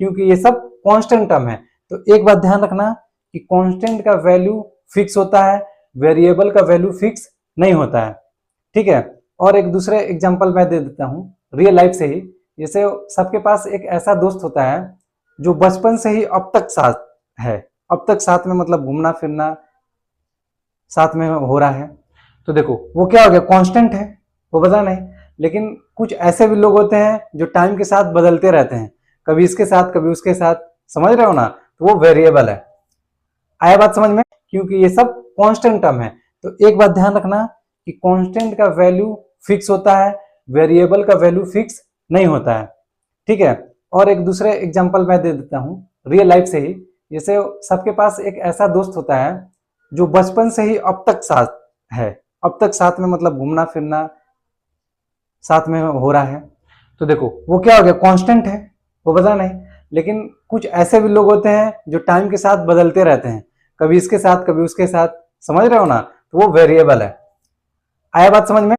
क्योंकि ये सब कांस्टेंट टर्म है। तो एक बात ध्यान रखना कि कांस्टेंट का वैल्यू फिक्स होता है, वेरिएबल का वैल्यू फिक्स नहीं होता है। ठीक है। और एक दूसरे एग्जांपल मैं दे देता हूँ रियल लाइफ से ही। जैसे सबके पास एक ऐसा दोस्त होता है जो बचपन से ही अब तक साथ है, अब तक साथ में मतलब घूमना फिरना साथ में हो रहा है। तो देखो वो क्या हो गया, कांस्टेंट है, वो बदला नहीं। लेकिन कुछ ऐसे भी लोग होते हैं जो टाइम के साथ बदलते रहते हैं, कभी इसके साथ कभी उसके साथ, समझ रहे हो ना, तो वो वेरिएबल है। आया बात समझ में? क्योंकि ये सब कांस्टेंट टर्म है। तो एक बात ध्यान रखना कि कांस्टेंट का वैल्यू फिक्स होता है, वेरिएबल का वैल्यू फिक्स नहीं होता है। ठीक है। और एक दूसरे एग्जांपल मैं दे देता हूँ रियल लाइफ से ही। जैसे सबके पास एक ऐसा दोस्त होता है जो बचपन से ही अब तक साथ है, अब तक साथ में मतलब घूमना फिरना साथ में हो रहा है। तो देखो वो क्या हो गया, कांस्टेंट है, वो बदला नहीं। लेकिन कुछ ऐसे भी लोग होते हैं जो टाइम के साथ बदलते रहते हैं, कभी इसके साथ कभी उसके साथ, समझ रहे हो ना, तो वो वेरिएबल है। आया बात समझ में?